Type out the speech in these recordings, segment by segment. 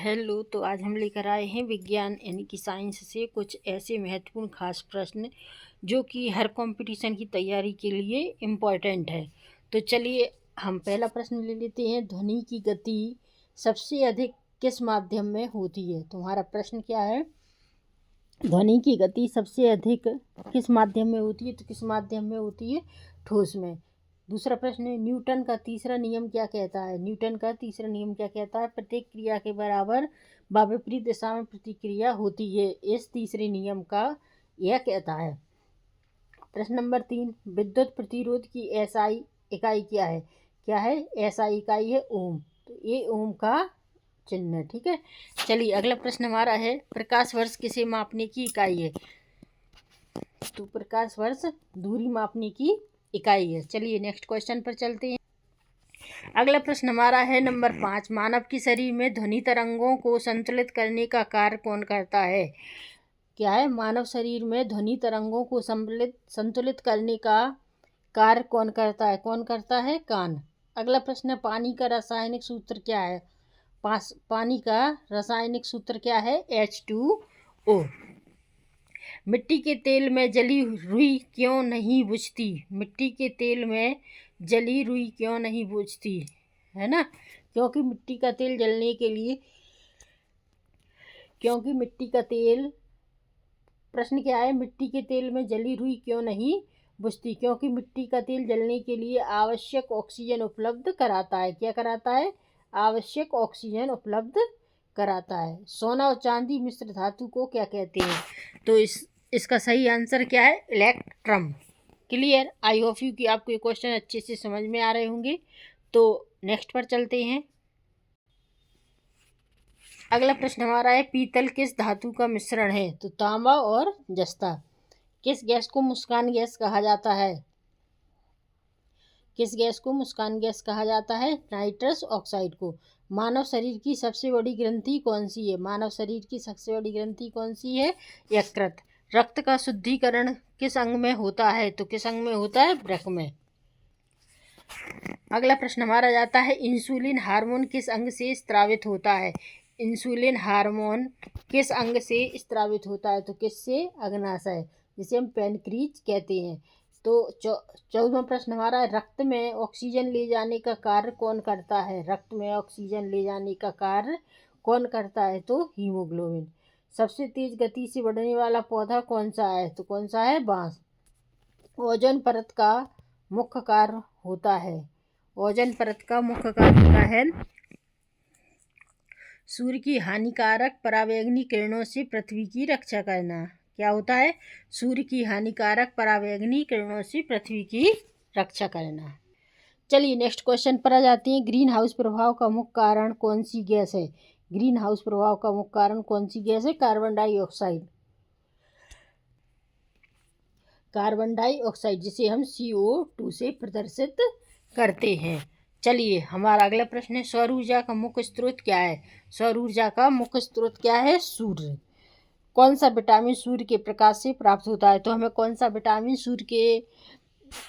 Hello. तो आज हम लेकर आए हैं विज्ञान यानी कि साइंस से कुछ ऐसे महत्वपूर्ण खास प्रश्न जो कि हर कंपटीशन की तैयारी के लिए इम्पॉर्टेंट है। तो चलिए हम पहला प्रश्न ले लेते हैं। ध्वनि की गति सबसे अधिक किस माध्यम में होती है? तुम्हारा प्रश्न क्या है? ध्वनि की गति सबसे अधिक किस माध्यम में होती है? तो किस माध्यम में होती है? ठोस में। दूसरा प्रश्न है, न्यूटन का तीसरा नियम क्या कहता है? न्यूटन का तीसरा नियम क्या कहता है? प्रत्येक क्रिया के बराबर व विपरीत दिशा में प्रतिक्रिया होती है। इस तीसरे नियम का यह कहता है। प्रश्न नंबर 3, विद्युत प्रतिरोध की एसआई इकाई क्या है? क्या है? एसआई इकाई है ओम। तो ये ओम का चिन्ह है। ठीक है, चलिए अगला प्रश्न हमारा है, प्रकाश वर्ष किसे मापने की इकाई है? तो प्रकाश वर्ष दूरी मापने की इकाई है। चलिए नेक्स्ट क्वेश्चन पर चलते हैं। अगला प्रश्न हमारा है नंबर 5, मानव के शरीर में ध्वनि तरंगों को संतुलित करने का कार्य कौन करता है? क्या है? मानव शरीर में ध्वनि तरंगों को संतुलित करने का कार्य कौन करता है? कौन करता है? कान। अगला प्रश्न है, पानी का रासायनिक सूत्र क्या है? पानी का रासायनिक सूत्र क्या है? H2O। मिट्टी के तेल में जली रुई क्यों नहीं बुझती? मिट्टी के तेल में जली रुई क्यों नहीं बुझती? है ना, क्योंकि मिट्टी का तेल जलने के लिए, क्योंकि मिट्टी का तेल, प्रश्न क्या है? मिट्टी के तेल में जली रुई क्यों नहीं बुझती? क्योंकि मिट्टी का तेल जलने के लिए आवश्यक ऑक्सीजन उपलब्ध कराता है। क्या कराता है? आवश्यक ऑक्सीजन उपलब्ध कराता है। सोना और चांदी मिश्र धातु को क्या कहते हैं? तो इसका सही आंसर क्या है? Electrum. Clear? I hope you कि आपको ये क्वेश्चन अच्छे से समझ में आ रहे होंगे। तो नेक्स्ट पर चलते हैं। अगला प्रश्न हमारा है, पीतल किस धातु का मिश्रण है? तो तांबा और जस्ता। किस गैस को मुस्कान गैस कहा जाता है? किस गैस को मुस्कान गैस कहा जाता है? नाइट्रस ऑक्साइड को। मानव शरीर की सबसे बड़ी ग्रंथि कौन सी है? मानव शरीर की सबसे बड़ी ग्रंथि कौन सी है? यकृत। रक्त का शुद्धिकरण किस अंग में होता है? तो किस अंग में होता है? वृक्क में। अगला प्रश्न हमारा जाता है, इंसुलिन हार्मोन किस अंग से स्त्रावित होता है? इंसुलिन हार्मोन किस अंग से स्त्रावित होता है? तो किससे? अग्नाशय, जिसे हम पेनक्रीज कहते हैं। तो 14वां प्रश्न हमारा है, रक्त में ऑक्सीजन ले जाने का कार्य कौन करता है? रक्त में ऑक्सीजन ले जाने का कार्य कौन करता है? तो हीमोग्लोबिन। सबसे तेज गति से बढ़ने वाला पौधा कौन सा है? तो कौन सा है? बांस। ओजोन परत का मुख्य कार्य होता है, ओजोन परत का मुख्य कार्य होता है सूर्य की हानिकारक परावैंगनी किरणों से पृथ्वी की रक्षा करना। क्या होता है? सूर्य की हानिकारक परावैंगनी किरणों से पृथ्वी की रक्षा करना। चलिए नेक्स्ट क्वेश्चन पर आ जाते हैं। ग्रीन हाउस प्रभाव का मुख्य कारण कौन सी गैस है? ग्रीन हाउस प्रभाव का मुख्य कारण कौन सी गैस है? Carbon dioxide. कार्बन डाइऑक्साइड, जिसे हम CO2 से प्रदर्शित करते हैं। चलिए हमारा अगला प्रश्न है, सौर ऊर्जा का मुख्य स्रोत क्या है? सौर ऊर्जा का मुख्य स्रोत क्या है? सूर्य। कौन सा विटामिन सूर्य के प्रकाश से प्राप्त होता है? तो हमें कौन सा विटामिन सूर्य के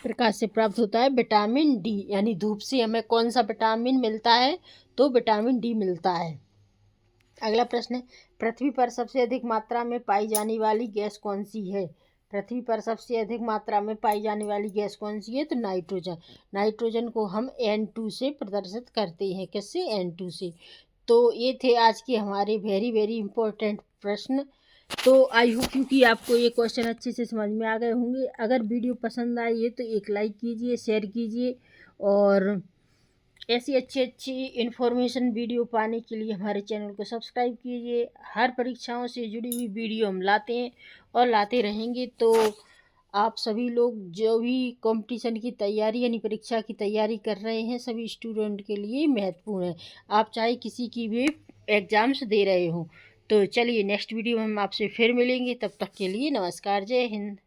प्रकाश से प्राप्त होता है? Vitamin D. यानी धूप से हमें कौन सा विटामिन मिलता है? तो विटामिन डी मिलता है। अगला प्रश्न है, पृथ्वी पर सबसे अधिक मात्रा में पाई जाने वाली गैस कौन सी है? पृथ्वी पर सबसे अधिक मात्रा में पाई जाने वाली गैस कौन सी है? तो नाइट्रोजन। नाइट्रोजन को हम N2 से प्रदर्शित करते हैं। किससे? N2 से। तो ये थे आज के हमारे वेरी वेरी इंपॉर्टेंट प्रश्न। तो आई होप कि आपको ये क्वेश्चन अच्छे से समझ में आ गए होंगे। अगर वीडियो पसंद आई है तो एक लाइक कीजिए, शेयर कीजिए, और ऐसी अच्छी इन्फॉर्मेशन वीडियो पाने के लिए हमारे चैनल को सब्सक्राइब कीजिए। हर परीक्षाओं से जुड़ी हुई वीडियो हम लाते हैं और लाते रहेंगे। तो आप सभी लोग जो भी कंपटीशन की तैयारी यानी परीक्षा की तैयारी कर रहे हैं, सभी स्टूडेंट के लिए महत्वपूर्ण है। आप चाहे किसी की भी एग्ज़ाम्स दे रहे हो। तो चलिए नेक्स्ट वीडियो में हम आपसे फिर मिलेंगे। तब तक के लिए नमस्कार, जय हिंद।